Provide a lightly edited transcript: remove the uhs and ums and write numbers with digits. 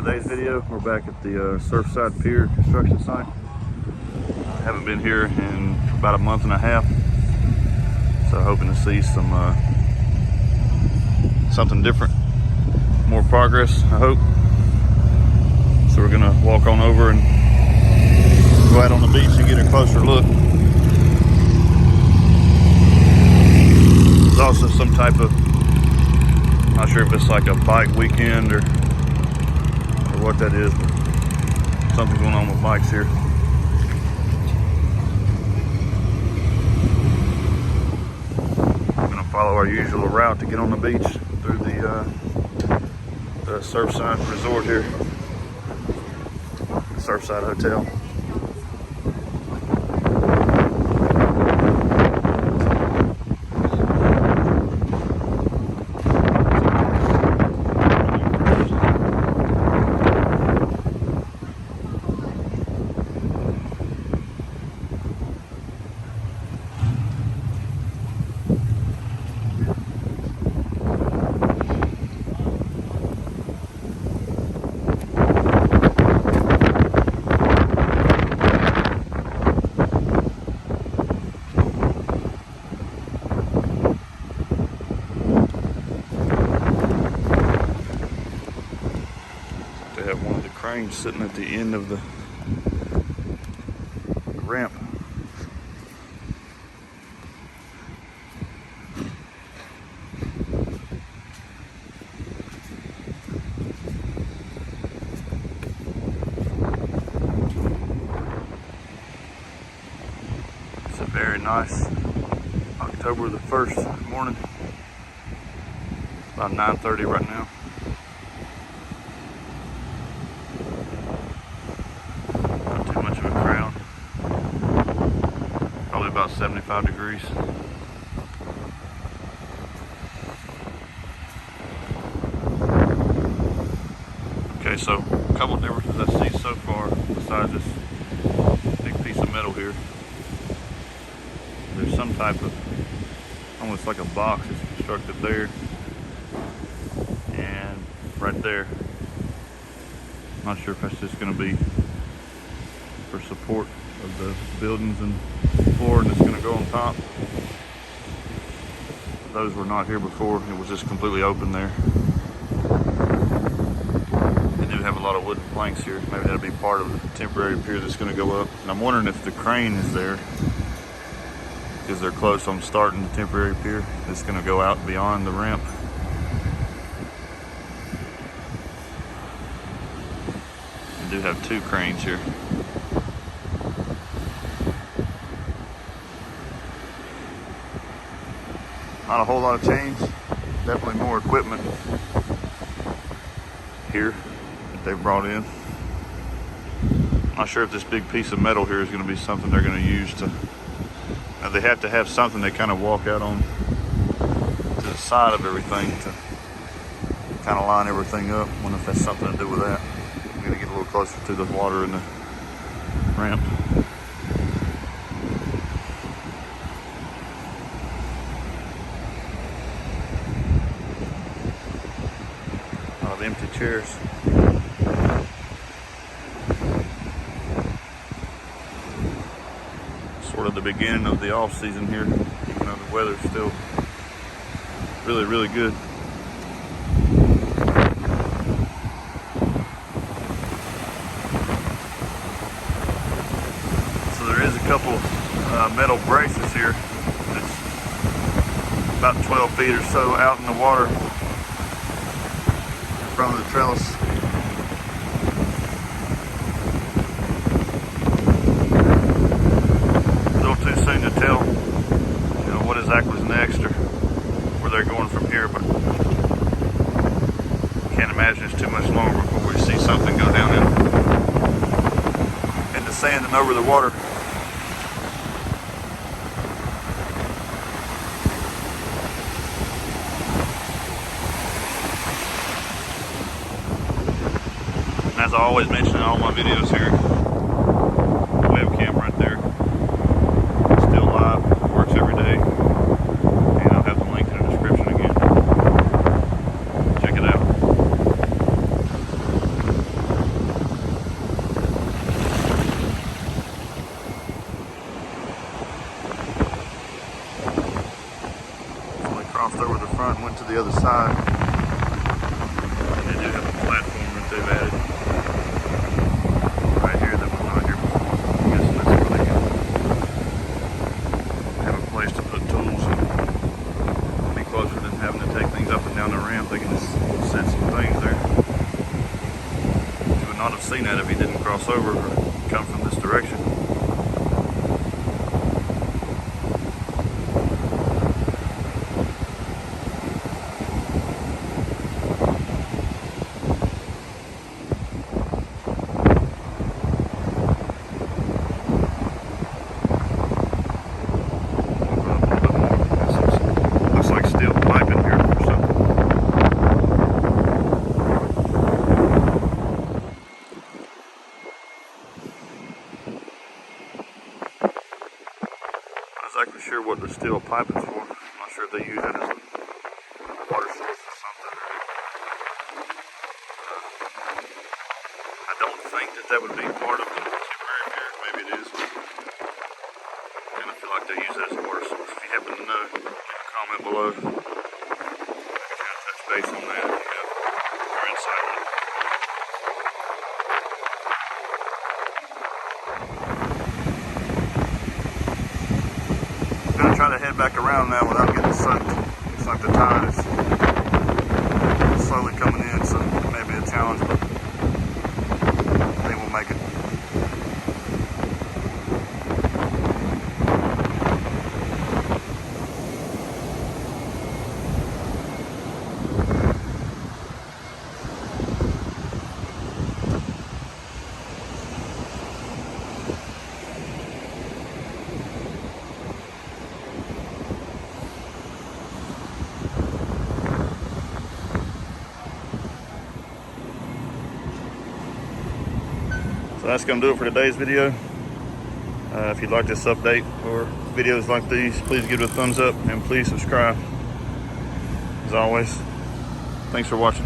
today's video. We're back at the Surfside Pier construction site. Haven't been here in about a month and a half, so hoping to see some something different, more progress, I hope. So we're gonna walk on over and go out on the beach and get a closer look. There's also some type of, not sure if it's like a bike weekend or what that is, but something going on with bikes here. I'm gonna follow our usual route to get on the beach through the Surfside Resort here, Surfside Hotel. They have one of the cranes sitting at the end of the ramp. It's a very nice October the 1st morning. About 9:30 right now. Probably about 75 degrees. Okay, so a couple of differences I see so far besides this big piece of metal here. There's some type of, almost like a box that's constructed there and right there. I'm not sure if that's just going to be for support of the buildings and floor, and it's going to go on top. Those were not here before. It was just completely open there. They do have a lot of wooden planks here. Maybe that'll be part of the temporary pier that's going to go up. And I'm wondering if the crane is there because they're close on starting the temporary pier. It's going to go out beyond the ramp. They do have two cranes here. Not a whole lot of change, definitely more equipment here that they've brought in. I'm not sure if this big piece of metal here is going to be something they're going to use to, they have to have something they kind of walk out on to the side of everything to kind of line everything up. I wonder if that's something to do with that. I'm going to get a little closer to the water in the ramp. Empty chairs. Sort of the beginning of the off season here, even though the weather's still really, really good. So there is a couple metal braces here that's about 12 feet or so out in the water from the trellis. A little too soon to tell, what exactly is next or where they're going from here, but can't imagine it's too much longer before we see something go down in the sand and over the water. As I always mention in all my videos here, webcam right there, still live, works every day, and I'll have the link in the description again. Check it out. to the other side. They do have a platform that they've added right here that was not here before. I'm guessing that's where they have a place to put tools and be closer than having to take things up and down the ramp. They can just set some things there. You would not have seen that if he didn't cross over or come from this direction. Exactly sure what the steel pipe is for. I'm not sure if they use it as a water source or something. I don't think that would be part of the temporary pier. Maybe it is. I kind of feel like they use it as a water source. If you happen to know, leave a comment below. Kind of touch base on that if you have your insight on it. Try to head back around now without getting soaked. Looks like the tide is slowly coming in, so it may be a challenge, but I think we'll make it. So that's going to do it for today's video. If you'd like this update or videos like these, please give it a thumbs up and please subscribe. As always, thanks for watching.